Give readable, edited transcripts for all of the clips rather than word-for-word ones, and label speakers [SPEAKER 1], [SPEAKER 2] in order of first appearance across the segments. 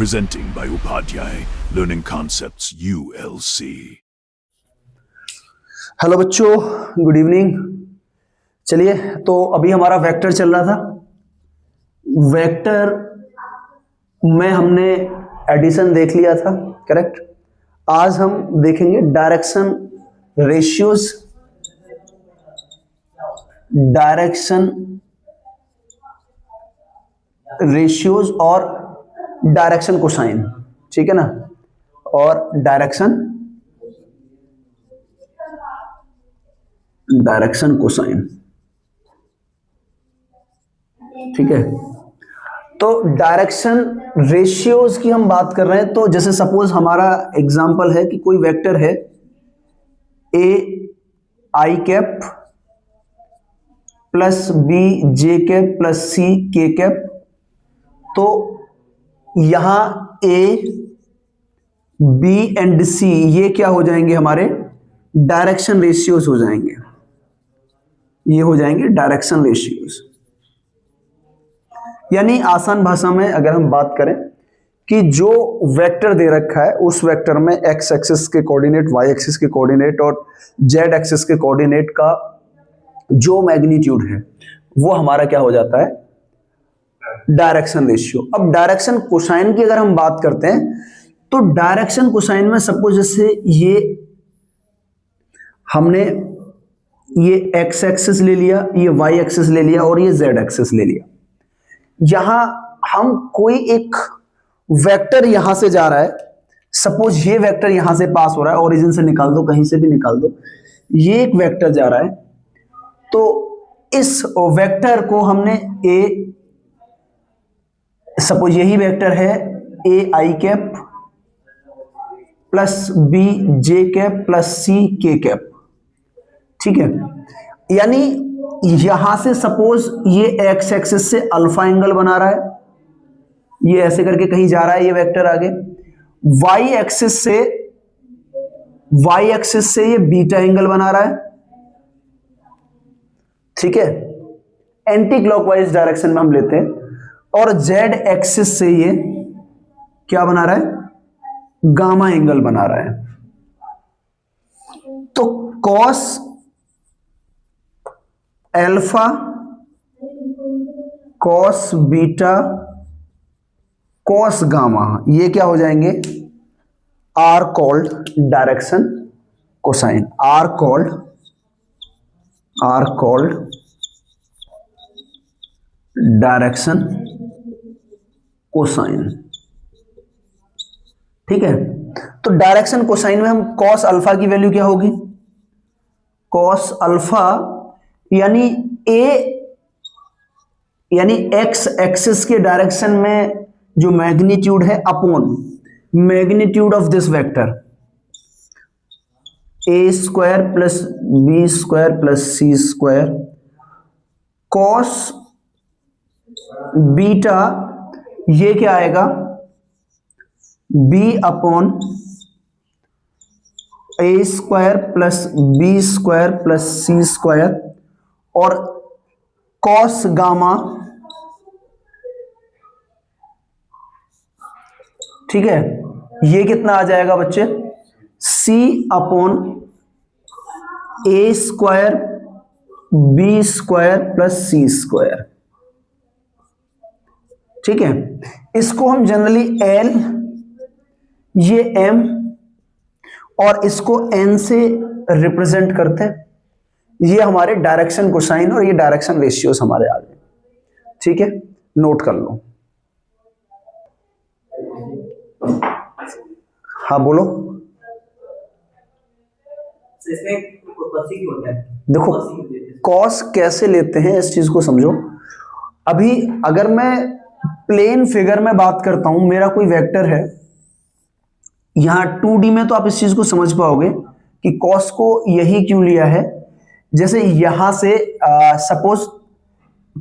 [SPEAKER 1] presenting by Upadhyay Learning Concepts ULC.
[SPEAKER 2] Hello बच्चों, good evening. चलिए, तो अभी हमारा वेक्टर चल रहा था। वेक्टर में हमने एडिशन देख लिया था, करेक्ट। आज हम देखेंगे डायरेक्शन रेशियोज, और डायरेक्शन कोसाइन, ठीक है ना, और डायरेक्शन कोसाइन, ठीक है। तो डायरेक्शन रेशियोज की हम बात कर रहे हैं। तो जैसे सपोज हमारा एग्जांपल है कि कोई वेक्टर है A I cap plus B J cap plus C K cap. तो यहां ए बी एंड सी ये क्या हो जाएंगे, हमारे डायरेक्शन रेशियोज हो जाएंगे। ये हो जाएंगे डायरेक्शन रेशियोज। यानी आसान भाषा में अगर हम बात करें कि जो वेक्टर दे रखा है उस वेक्टर में एक्स एक्सिस के कोऑर्डिनेट, वाई एक्सिस के कोऑर्डिनेट और जेड एक्सिस के कोऑर्डिनेट का जो मैग्नीट्यूड है वो हमारा क्या हो जाता है, डायरेक्शन रेशियो। अब डायरेक्शन कोसाइन की अगर हम बात करते हैं तो डायरेक्शन कोसाइन में सपोज जैसे ये हमने ये एक्स एक्सिस ले लिया, ये वाई एक्सिस ले लिया और ये जेड एक्सिस ले लिया। यहां हम कोई एक वेक्टर यहां से जा रहा है, सपोज ये वेक्टर यहां से पास हो रहा है, ओरिजिन से निकाल दो, कहीं से भी निकाल दो, ये एक वेक्टर जा रहा है। तो इस वेक्टर को हमने सपोज यही वेक्टर है A I cap plus B J cap plus C K cap, ठीक है। यानी यहां से सपोज ये एक्स एक्सिस से अल्फा एंगल बना रहा है, ये ऐसे करके कहीं जा रहा है ये वेक्टर आगे। वाई एक्सिस से ये बीटा एंगल बना रहा है, ठीक है, एंटी क्लॉकवाइज डायरेक्शन में हम लेते हैं। और जेड एक्सिस से ये क्या बना रहा है, गामा एंगल बना रहा है। तो cos alpha, cos beta, cos gamma, ये क्या हो जाएंगे, are called direction cosine. Are called direction cosine, ठीक है। तो डायरेक्शन कोसाइन में हम कॉस अल्फा की वैल्यू क्या होगी, कॉस अल्फा यानी एक्स एक्सिस के डायरेक्शन में जो मैग्नीट्यूड है upon magnitude of this vector A square plus B square plus C square, cos beta ये क्या आएगा, B upon A square plus B square plus C square, और cos gamma, ठीक है, ये कितना आ जाएगा बच्चे, C upon A square B square plus C square, ठीक है। इसको हम जनरली एल, ये एम और इसको एन से रिप्रेजेंट करते हैं। ये हमारे डायरेक्शन कोसाइन और ये डायरेक्शन रेशियोज हमारे आ गए, ठीक है, नोट कर लो। हाँ बोलो। देखो कॉस कैसे लेते हैं इस चीज को समझो। अभी अगर मैं प्लेन फिगर में बात करता हूं, मेरा कोई वेक्टर है यहां 2D में, तो आप इस चीज को समझ पाओगे कि कॉस को यही क्यों लिया है। जैसे यहां से सपोज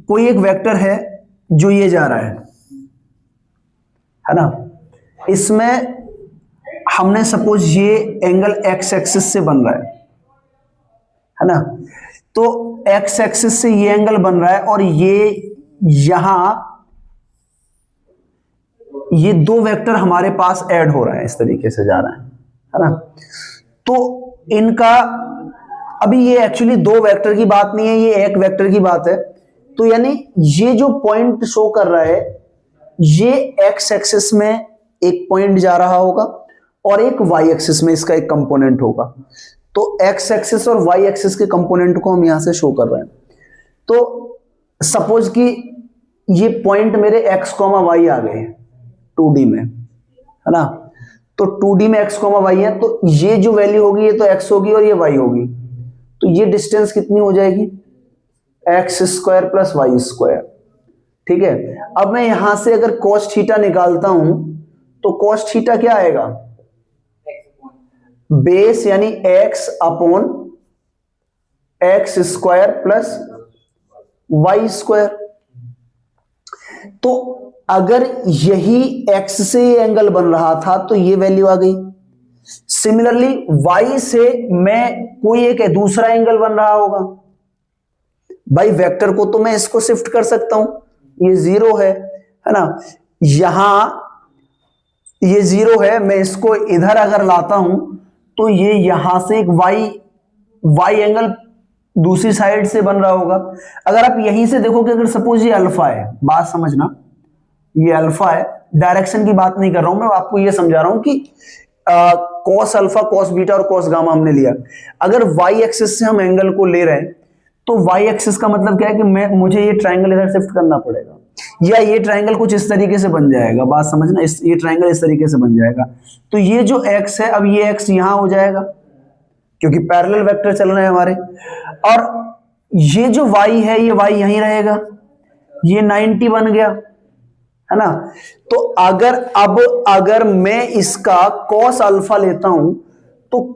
[SPEAKER 2] कोई एक वेक्टर है जो ये जा रहा है ना, इसमें हमने सपोज ये एंगल एक्स एक्सिस से बन रहा है ना, तो एक्स एक्सिस से ये एंगल बन रहा है और ये यहां ये दो वेक्टर हमारे पास ऐड हो रहे हैं, इस तरीके से जा रहे हैं, है ना। तो इनका अभी ये एक्चुअली दो वेक्टर की बात नहीं है, ये एक वेक्टर की बात है। तो यानी ये जो पॉइंट शो कर रहा है, ये एक्स एक्सिस में एक पॉइंट जा रहा होगा और एक वाई एक्सिस में इसका एक कंपोनेंट होगा। तो एक्स एक्सिस और वाई एक्सिस के कंपोनेंट को हम यहां से शो कर रहे हैं। तो सपोज कि ये पॉइंट मेरे एक्स कॉमा वाई आ गए 2D में, है ना। तो 2D में एक्स कॉमा वाई है, तो ये जो वैल्यू होगी ये तो एक्स होगी और ये वाई होगी। तो ये डिस्टेंस कितनी हो जाएगी, x square plus Y square. ठीक है, अब मैं यहां से अगर cos थीटा निकालता हूं तो cos थीटा क्या आएगा, बेस यानी x upon x square plus Y square. तो अगर यही x से ये एंगल बन रहा था तो ये वैल्यू आ गई। सिमिलरली y से मैं कोई एक दूसरा एंगल बन रहा होगा, भाई वेक्टर को तो मैं इसको शिफ्ट कर सकता हूं, ये 0 है ना। यहां ये 0 है, मैं इसको इधर अगर लाता हूं तो ये यहां से एक y एंगल दूसरी साइड से बन रहा होगा। अगर आप यहीं से देखोगे, अगर सपोज ये अल्फा है, बात समझना, ये अल्फा है, डायरेक्शन की बात नहीं कर रहा हूं मैं, आपको ये समझा रहा हूं कि कॉस अल्फा, कॉस बीटा और कॉस गामा हमने लिया। अगर वाई एक्सिस से हम एंगल को ले रहे हैं तो वाई एक्सिस का मतलब क्या है कि मुझे ये ट्राइंगल इधर शिफ्ट करना पड़ेगा, या ये ट्राइंगल कुछ इस तरीके से बन जाएगा, बात समझना, ये ट्राइंगल इस तरीके से बन जाएगा। तो ये जो x है, अब ये x यहां हो जाएगा क्योंकि पैरेलल वेक्टर चल रहे हैं हमारे, और ये जो y है ये y यहीं रहेगा, ये 90 बन गया, है ना। तो अगर मैं इसका cos अल्फा लेता हूं तो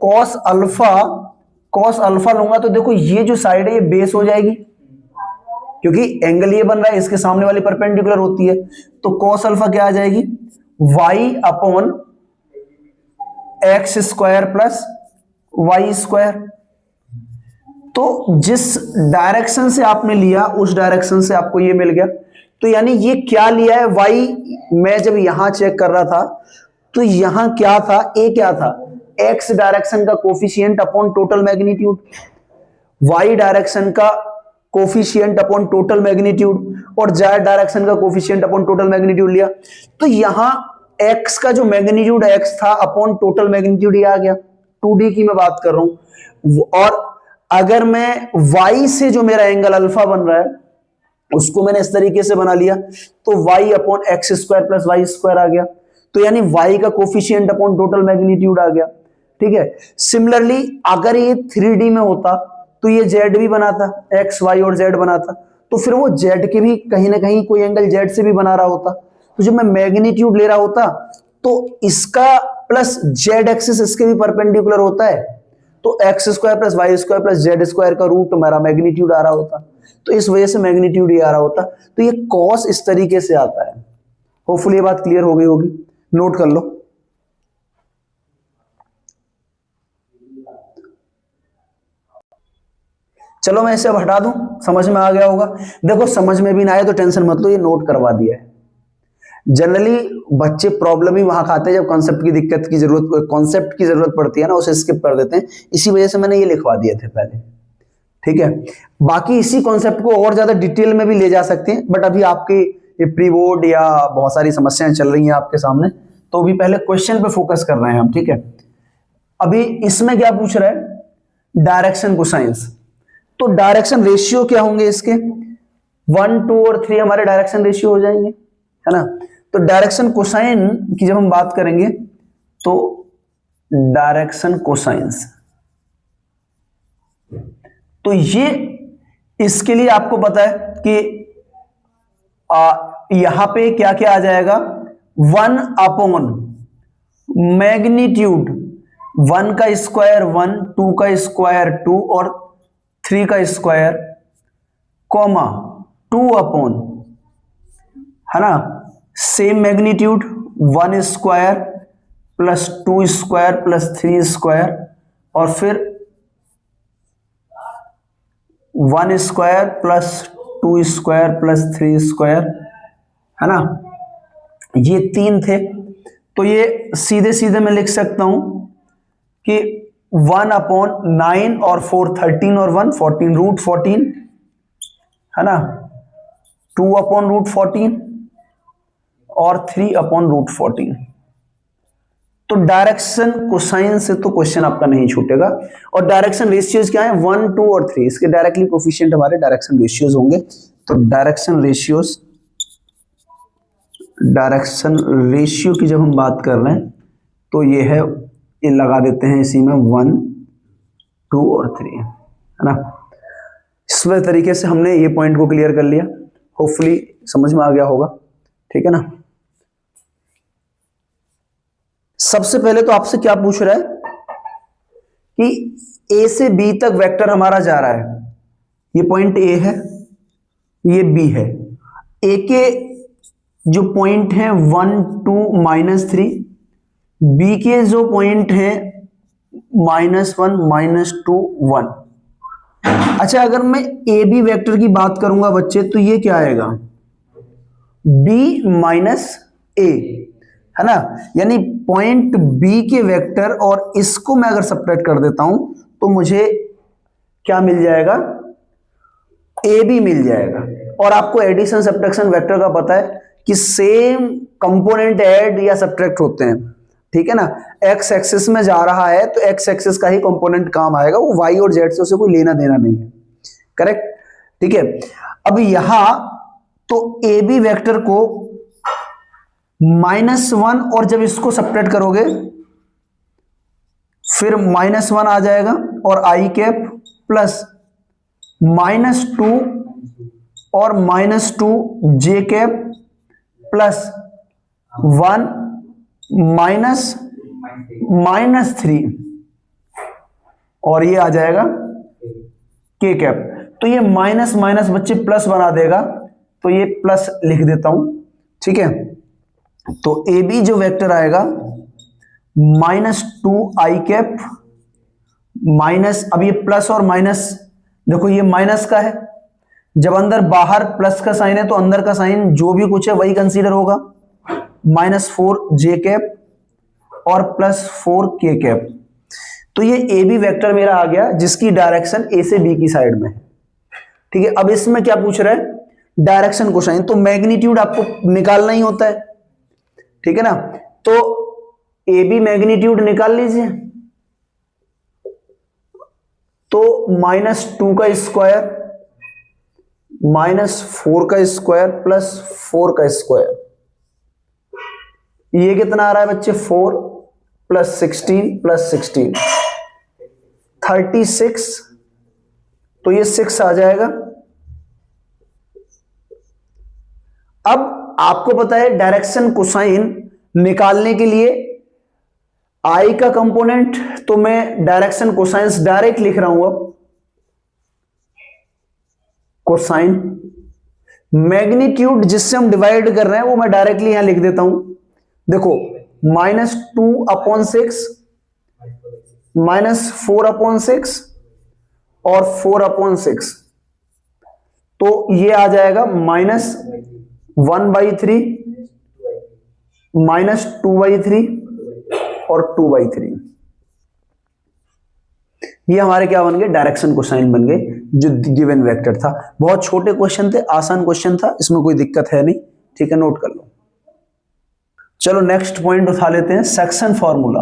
[SPEAKER 2] cos अल्फा लूंगा तो देखो ये जो साइड है ये बेस हो जाएगी, क्योंकि एंगल ये बन रहा है, इसके सामने वाली परपेंडिकुलर होती है। तो cos अल्फा क्या आ जाएगी, y upon x square plus Y square. तो जिस डायरेक्शन से आपने लिया उस डायरेक्शन से आपको ये मिल गया। तो यानी ये क्या लिया है, y, मैं जब यहां चेक कर रहा था तो यहां क्या था, a क्या था, x डायरेक्शन का coefficient upon total magnitude, y direction का कोफिशिएंट अपॉन टोटल मैग्नीट्यूड, और z डायरेक्शन का कोफिशिएंट अपॉन टोटल मैग्नीट्यूड लिया। तो यहां x का जो मैग्नीट्यूड x था अपॉन टोटल मैग्नीट्यूड ये आ गया, 2D की मैं बात कर रहा हूं। और अगर मैं y से जो मेरा एंगल अल्फा बन रहा है उसको मैंने इस तरीके से बना लिया, तो y upon x square plus Y square आ गया। तो यानी y का कोफिशिएंट अपॉन टोटल मैग्नीट्यूड आ गया। ठीक है, सिमिलरली अगर ये 3D में होता तो ये z भी बनाता, x y और z बनाता, तो फिर वो z के भी कहीं ना कहीं कोई एंगल z से भी बना रहा होता। तो जब मैं मैग्नीट्यूड ले रहा होता तो इसका प्लस z एक्सिस इसके भी परपेंडिकुलर होता है, तो x square plus Y square plus z square का रूट मेरा मैग्नीट्यूड आ रहा होता, तो इस वजह से मैग्नीट्यूड ये आ रहा होता। तो ये कॉस इस तरीके से आता है। होपफुली ये बात क्लियर हो गई होगी, नोट कर लो। चलो मैं इसे अब हटा दूं, समझ में आ गया होगा। देखो समझ में भी ना आए तो टेंशन मत लो, ये नोट करवा दिया है। जनरली बच्चे प्रॉब्लम ही वहां खाते हैं जब कॉन्सेप्ट की जरूरत पड़ती है ना, उसे स्किप कर देते हैं, इसी वजह से मैंने ये लिखवा दिए थे पहले। ठीक है, बाकी इसी कॉन्सेप्ट को और ज्यादा डिटेल में भी ले जा सकते हैं, बट अभी आपके ये प्री बोर्ड या बहुत सारी समस्याएं चल रही हैं आपके सामने, तो अभी पहले क्वेश्चन पे फोकस कर रहे हैं हम। ठीक है, अभी इसमें क्या पूछ रहा है, डायरेक्शन कोसाइंस। तो डायरेक्शन रेशियो क्या होंगे इसके, 1, 2 और 3 हमारे डायरेक्शन रेशियो हो जाएंगे, है ना। तो डायरेक्शन कोसाइन की जब हम बात करेंगे तो डायरेक्शन कोसाइंस, तो ये इसके लिए आपको पता है कि यहां पे क्या क्या आ जाएगा, 1 अपॉन मैग्नीट्यूड, 1 का स्क्वायर 1, 2 का स्क्वायर 2 और 3 का स्क्वायर, कॉमा 2 अपॉन, है ना, same magnitude 1 square plus 2 square plus 3 square, और फिर 1 square plus 2 square plus 3 square, है ना। ये 3 थे, तो ये सीधे सीधे मैं लिख सकता हूं कि 1/9 और 4 13 और 1 14 √14 है ना, 2/√14 और 3/√14। तो डायरेक्शन कोसाइन से तो क्वेश्चन आपका नहीं छूटेगा। और डायरेक्शन रेशियोज क्या है, 1 2 और 3, इसके डायरेक्टली कोफिशिएंट हमारे डायरेक्शन रेशियोज होंगे। तो डायरेक्शन रेशियो की जब हम बात कर रहे हैं तो ये है, ये लगा देते हैं इसी में 1 2 और 3 है ना। इस तरीके से हमने ये पॉइंट को क्लियर कर लिया, होपफुली समझ में आ गया होगा, ठीक है ना। सबसे पहले तो आपसे क्या पूछ रहा है कि ए से बी तक वेक्टर हमारा जा रहा है, ये पॉइंट ए है, ये बी है। ए के जो पॉइंट है 1 2 -3, बी के जो पॉइंट है -1 -2 1। अच्छा, अगर मैं ए बी वेक्टर की बात करूंगा बच्चे, तो ये क्या आएगा, b माइनस ए, है ना। यानी पॉइंट बी के वेक्टर और इसको मैं अगर सब्ट्रैक्ट कर देता हूं तो मुझे क्या मिल जाएगा, ए बी मिल जाएगा। और आपको एडिशन सब्ट्रैक्शन वेक्टर का पता है कि सेम कंपोनेंट ऐड या सब्ट्रैक्ट होते हैं, ठीक है ना। एक्स एक्सिस में जा रहा है तो एक्स एक्सिस का ही कंपोनेंट काम आएगा, वो वाई और जेड से उसे कोई लेना देना नहीं है, करेक्ट, ठीक है। अब यहां तो ए बी वेक्टर को -1 और जब इसको सब्ट्रैक्ट करोगे फिर -1 आ जाएगा और आई कैप प्लस -2 और -2 जे कैप प्लस 1 -3 और ये आ जाएगा के कैप। तो ये माइनस माइनस बच्चे प्लस बना देगा, तो ये प्लस लिख देता हूं, ठीक है। तो ए बी जो वेक्टर आएगा -2 आई कैप माइनस, अब ये प्लस और माइनस देखो ये माइनस का है, जब अंदर बाहर प्लस का साइन है तो अंदर का साइन जो भी कुछ है वही कंसीडर होगा, -4 जे कैप और +4 के कैप। तो ये ए बी वेक्टर मेरा आ गया जिसकी डायरेक्शन ए से बी की साइड में है, ठीक है। अब इसमें क्या पूछ रहा है, डायरेक्शन कोसाइन, तो मैग्नीट्यूड आपको निकालना ही होता है, ठीक है ना। तो ए बी मैग्नीट्यूड निकाल लीजिए, तो -2 का स्क्वायर -4 का स्क्वायर +4 का स्क्वायर, ये कितना आ रहा है बच्चे, 4 + 16 + 16 36, तो ये 6 आ जाएगा। अब आपको पता है डायरेक्शन कोसाइन निकालने के लिए आई का कंपोनेंट, तो मैं डायरेक्शन कोसाइंस डायरेक्ट लिख रहा हूं। अब कोसाइन मैग्नीट्यूड जिससे हम डिवाइड कर रहे हैं वो मैं डायरेक्टली यहां लिख देता हूं। देखो -2/6 -4/6 और 4/6, तो ये आ जाएगा -1/3 -2/3 और 2/3। ये हमारे क्या बन गए, डायरेक्शन कोसाइन बन गए जो गिवन वेक्टर था। बहुत छोटे क्वेश्चन थे, आसान क्वेश्चन था, इसमें कोई दिक्कत है नहीं, ठीक है, नोट कर लो। चलो नेक्स्ट पॉइंट उठा लेते हैं, सेक्शन फॉर्मूला।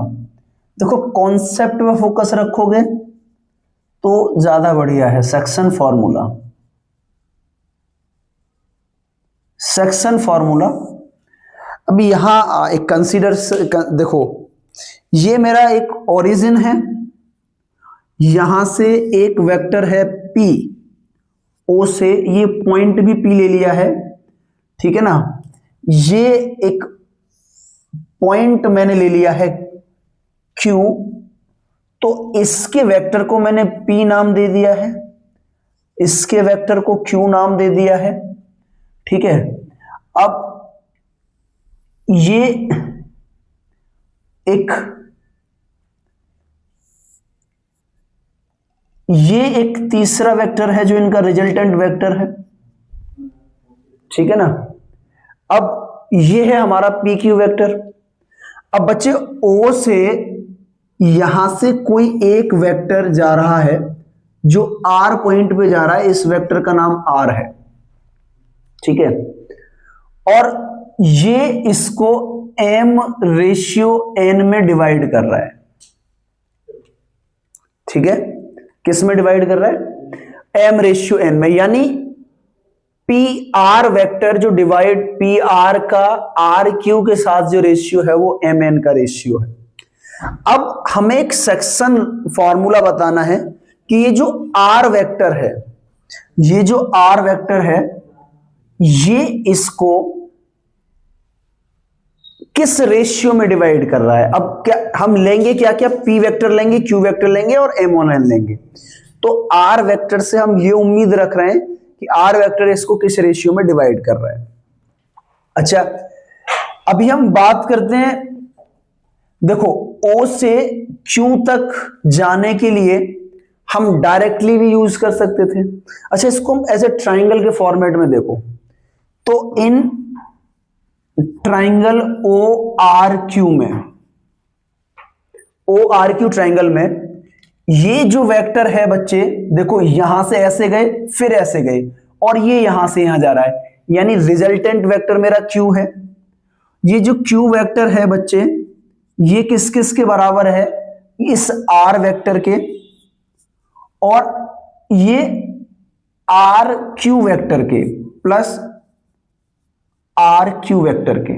[SPEAKER 2] देखो कॉन्सेप्ट में फोकस रखोगे तो ज्यादा बढ़िया है। सेक्शन फॉर्मूला, सेक्शन फॉर्मूला, अभी यहां एक कंसीडर, देखो ये मेरा एक ओरिजिन है, यहां से एक वेक्टर है P, O से ये पॉइंट भी P ले लिया है, ठीक है ना। ये एक पॉइंट मैंने ले लिया है Q, तो इसके वेक्टर को मैंने P नाम दे दिया है, इसके वेक्टर को Q नाम दे दिया है, ठीक है। अब ये एक तीसरा वेक्टर है जो इनका रिजल्टेंट वेक्टर है, ठीक है ना। अब ये है हमारा पी क्यू वेक्टर। अब बच्चे ओ से यहां से कोई एक वेक्टर जा रहा है जो आर पॉइंट पे जा रहा है, इस वेक्टर का नाम आर है, ठीक है। और ये इसको m रेशियो n में डिवाइड कर रहा है, ठीक है। किस में डिवाइड कर रहा है? m रेशियो n में, यानी पी आर वेक्टर जो डिवाइड पी आर का आर क्यू के साथ जो रेशियो है वो एम एन का रेशियो है। अब हमें एक सेक्शन फॉर्मूला बताना है कि ये जो आर वेक्टर है, ये जो आर वेक्टर है, ये इसको किस रेशियो में डिवाइड कर रहा है। अब क्या हम लेंगे, क्या क्या पी वेक्टर लेंगे, क्यू वेक्टर लेंगे और एम ऑन एन लेंगे। तो आर वेक्टर से हम ये उम्मीद रख रहे हैं कि आर वेक्टर इसको किस रेशियो में डिवाइड कर रहा है। अच्छा, अभी हम बात करते हैं, देखो ओ से क्यू तक जाने के लिए हम डायरेक्टली भी यूज कर सकते थे। अच्छा, इसको हम ऐसे ट्राइंगल के फॉर्मेट में देखो, तो इन ट्राइंगल ओ आर क्यू में, ओ आर क्यू ट्राइंगल में ये जो वेक्टर है बच्चे, देखो यहां से ऐसे गए फिर ऐसे गए और ये यहां से यहां जा रहा है, यानी रिजल्टेंट वेक्टर मेरा क्यू है। ये जो क्यू वेक्टर है बच्चे, ये किस किस के बराबर है? इस आर वेक्टर के, और ये आर क्यू वेक्टर के प्लस आर क्यू वेक्टर के।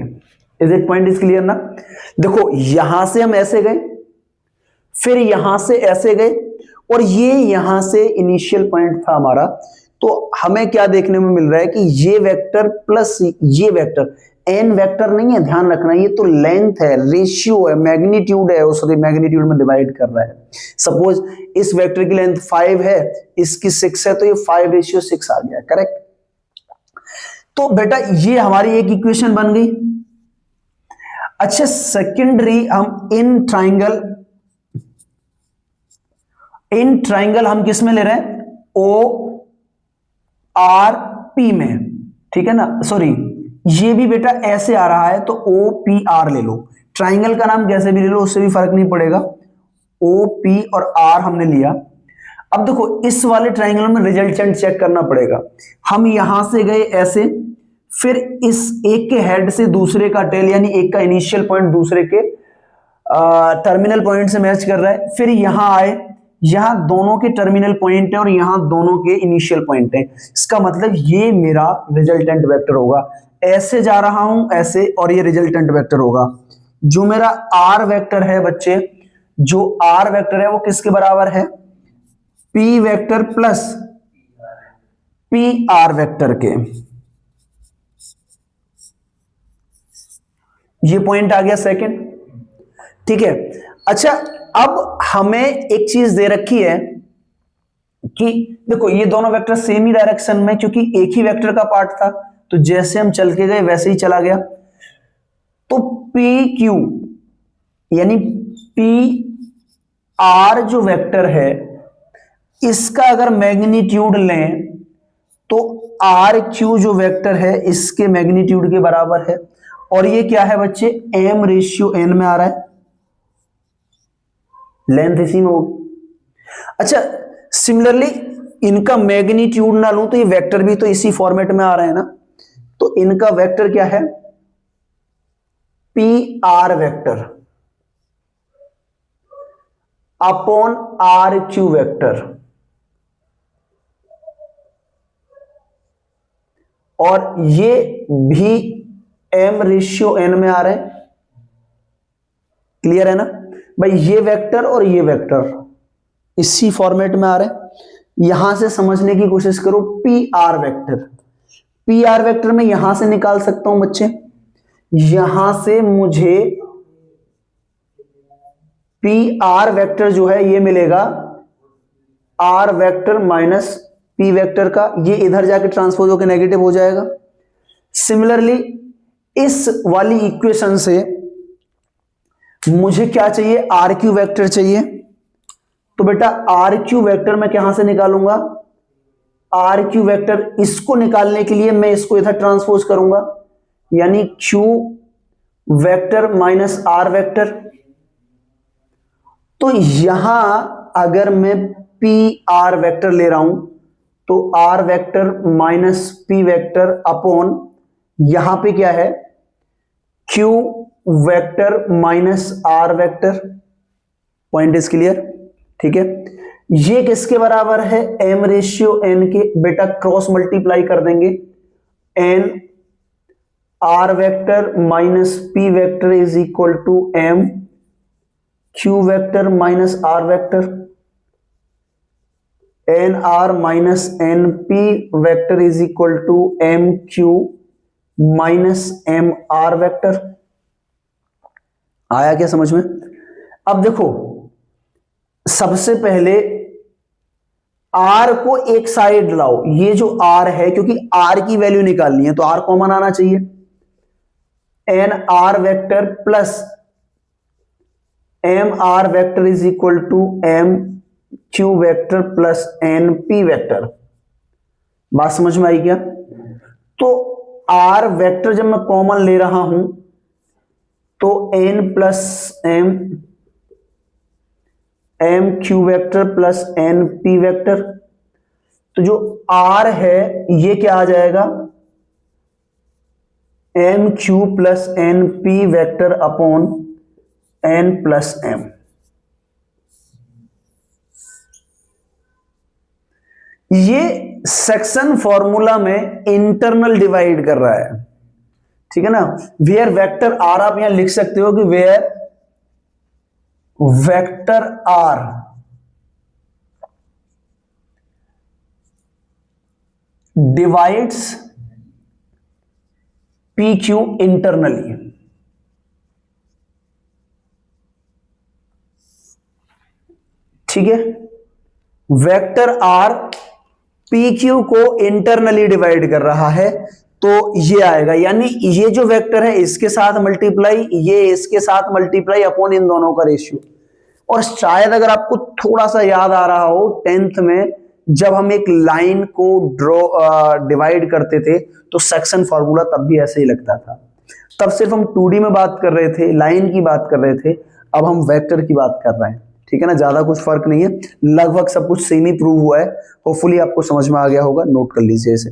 [SPEAKER 2] Is it point is clear ना? देखो यहां से हम ऐसे गए, फिर यहां से ऐसे गए, और ये यहां से इनिशियल पॉइंट था हमारा। तो हमें क्या देखने में मिल रहा है कि ये वेक्टर प्लस ये वेक्टर, एन वेक्टर नहीं है, ध्यान रखना, ये तो लेंथ है, रेशियो है, मैग्नीट्यूड है, उसके मैग्नीट्यूड में डिवाइड कर रहा है। सपोज इस वेक्टर की लेंथ 5 है, इसकी 6 है, तो ये 5:6 आ गया, करेक्ट। तो बेटा ये हमारी एक इक्वेशन बन गई। अच्छा, सेकेंडरी हम इन ट्राइंगल हम किस में ले रहे हैं? ओ आर पी में, ठीक है ना। सॉरी, ये भी बेटा ऐसे आ रहा है तो ओ पी आर ले लो, ट्राइंगल का नाम कैसे भी ले लो, उससे भी फर्क नहीं पड़ेगा। ओ पी और आर हमने लिया। अब देखो इस वाले ट्राइंगल में रिजल्टेंट चेक करना पड़ेगा। हम यहां से गए ऐसे, फिर इस एक के हेड से दूसरे का टेल, यानी एक का इनिशियल पॉइंट दूसरे के टर्मिनल पॉइंट से मैच कर रहा है, फिर यहां आए, यहां दोनों के टर्मिनल पॉइंट है और यहां दोनों के इनिशियल पॉइंट है। इसका मतलब ये मेरा रिजल्टेंट वेक्टर होगा। ऐसे जा रहा हूं ऐसे, और ये रिजल्टेंट वेक्टर होगा। जो मेरा आर वेक्टर है बच्चे, जो आर वेक्टर है वो किसके बराबर है? P vector plus P R vector के। ये पॉइंट आ गया सेकंड, ठीक है। अच्छा, अब हमें एक चीज दे रखी है कि देखो ये दोनों वेक्टर सेम ही डायरेक्शन में, क्योंकि एक ही वेक्टर का पार्ट था, तो जैसे हम चल के गए वैसे ही चला गया। तो पी क्यू यानी पी आर जो वेक्टर है, इसका अगर मैग्नीट्यूड लें तो आर क्यू जो वेक्टर है इसके मैग्नीट्यूड के बराबर है। और ये क्या है बच्चे? एम रेशियो एन में आ रहा है, लेंथ इसी में होगी। अच्छा, सिमिलरली इनका मैग्नीट्यूड ना लूं तो ये वेक्टर भी तो इसी फॉर्मेट में आ रहे हैं ना, तो इनका वेक्टर क्या है? P R vector upon R Q vector, और ये भी एम रेशियो एन में आ रहे हैं। क्लियर है ना भाई? ये वेक्टर और ये वेक्टर इसी फॉर्मेट में आ रहे हैं। यहां से समझने की कोशिश करो, P R vector, P R vector में यहां से निकाल सकता हूं बच्चे, यहां से मुझे पी आर वेक्टर जो है ये मिलेगा R vector minus P vector का, ये इधर जाके ट्रांसपोज होकर नेगेटिव हो जाएगा। सिमिलरली इस वाली इक्वेशन से मुझे क्या चाहिए? आर क्यू वेक्टर चाहिए। तो बेटा आर क्यू वेक्टर मैं कहां से निकालूंगा? आर क्यू वेक्टर इसको निकालने के लिए मैं इसको इधर ट्रांसपोज करूंगा, यानी Q vector minus R vector. तो यहां अगर मैं PR वेक्टर ले रहा हूं तो R vector minus P vector upon यहां पे क्या है, Q vector minus R vector. Point is clear? ठीक है, ये किसके बराबर है, M रेशियो N के। बेटा क्रॉस मल्टीप्लाई कर देंगे, N R vector minus P vector is equal to M Q vector minus R vector. N R minus N P vector is equal to M Q minus M R vector. आया क्या समझ में? अब देखो, सबसे पहले आर को एक साइड लाओ, ये जो आर है, क्योंकि आर की वैल्यू निकालनी है तो आर कॉमन आना चाहिए। N R vector plus M R vector is equal to M Q vector plus N P vector. बात समझ में आई क्या? तो आर वेक्टर जब मैं कॉमन ले रहा हूं तो N plus M, M Q vector plus N P vector. तो जो आर है ये क्या आ जाएगा, M Q plus N P vector upon N plus M. ये सेक्शन फॉर्मूला में इंटरनल डिवाइड कर रहा है, ठीक है ना। वेयर वेक्टर आर आप यहां लिख सकते हो कि where vector R divides P Q internally. ठीक है, वेक्टर आर पी क्यू को इंटरनली डिवाइड कर रहा है तो ये आएगा, यानी ये जो वेक्टर है इसके साथ मल्टीप्लाई, ये इसके साथ मल्टीप्लाई अपॉन इन दोनों का रेशियो। और शायद अगर आपको थोड़ा सा याद आ रहा हो, 10th में जब हम एक लाइन को डिवाइड करते थे तो सेक्शन फॉर्मूला तब भी ऐसे ही लगता था। तब सिर्फ हम 2D में बात कर रहे थे, लाइन की बात कर रहे थे, अब हम वेक्टर की बात कर रहे हैं। ठीक है ना, ज्यादा कुछ फर्क नहीं है, लगभग सब कुछ सेम ही प्रूव हुआ है। होपफुली आपको समझ में आ गया होगा, नोट कर लीजिए इसे।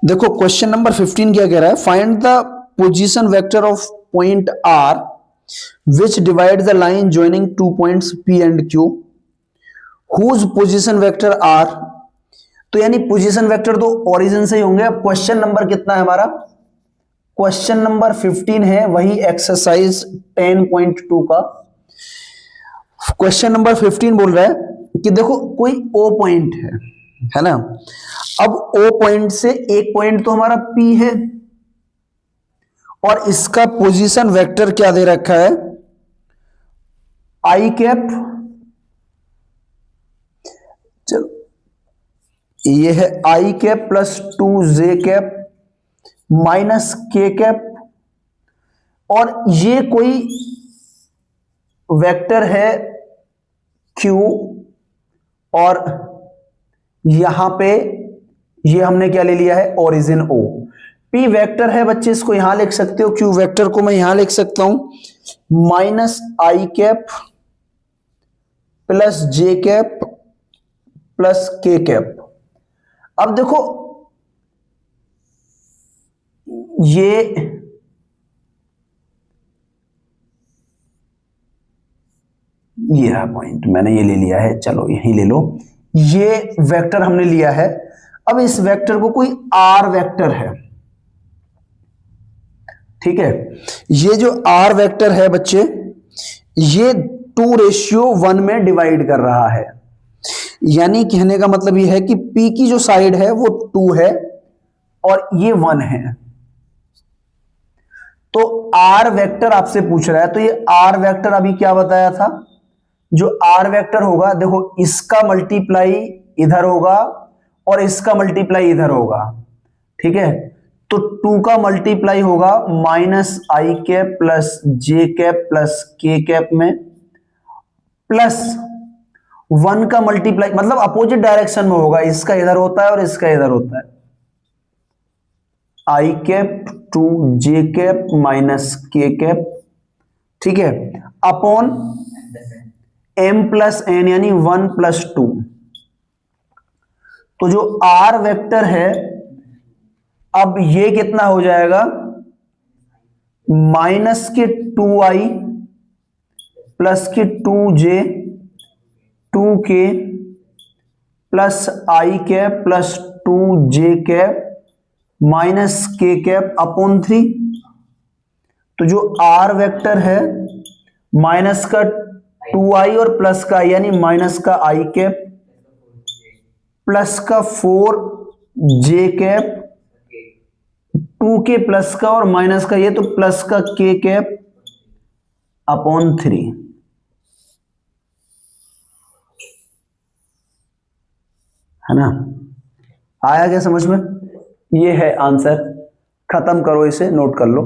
[SPEAKER 2] देखो क्वेश्चन नंबर 15 क्या कह रहा है, find the position vector of point R which divide the line joining two points P and Q whose position vector R. तो यानी पोजीशन वेक्टर तो ओरिजिन से ही होंगे। अब क्वेश्चन नंबर कितना है हमारा, क्वेश्चन नंबर 15 है, वही एक्सरसाइज 10.2 का क्वेश्चन नंबर 15 बोल रहा है कि देखो कोई ओ पॉइंट है ना। अब ओ पॉइंट से एक पॉइंट तो हमारा पी है और इसका पोजीशन वेक्टर क्या दे रखा है, आई कैप। चलो ये है I cap plus 2 cap minus K cap, और ये कोई वेक्टर है Q, और यहां पे ये हमने क्या ले लिया है, ओरिजिन O। P वेक्टर है बच्चे, इसको यहां लिख सकते हो, Q वेक्टर को मैं यहां लिख सकता हूं माइनस आई कैप प्लस जे कैप प्लस के कैप। अब देखो ये रहा पॉइंट, मैंने ये ले लिया है, चलो यही ले लो। ये वेक्टर हमने लिया है। अब इस वेक्टर को कोई आर वेक्टर है, ठीक है। ये जो आर वेक्टर है बच्चे, ये 2:1 में डिवाइड कर रहा है। यानी कहने का मतलब ये है कि P की जो साइड है वो 2 है और ये 1 है। तो आर वेक्टर आपसे पूछ रहा है, तो ये आर वेक्टर अभी क्या बताया था, जो आर वेक्टर होगा, देखो इसका मल्टीप्लाई इधर होगा और इसका मल्टीप्लाई इधर होगा, ठीक है। तो 2 का मल्टीप्लाई होगा माइनस आई कैप प्लस जे कैप प्लस के कैप में, प्लस 1 का मल्टीप्लाई मतलब अपोजिट डायरेक्शन में होगा, इसका इधर होता है और इसका इधर होता है। I cap two J cap minus K cap, ठीक है, अपॉन m प्लस एन यानी 1 प्लस 2। तो जो r वेक्टर है अब ये कितना हो जाएगा, माइनस के 2i plus K 2j 2k plus I cap plus 2j cap minus K cap upon 3। तो जो r वेक्टर है माइनस का 2i और प्लस का यानी माइनस का आई कैप प्लस का 4j कैप 2k प्लस का और माइनस का ये तो प्लस का k कैप अपॉन 3। है ना, आया क्या समझ में? ये है आंसर, खत्म करो इसे, नोट कर लो।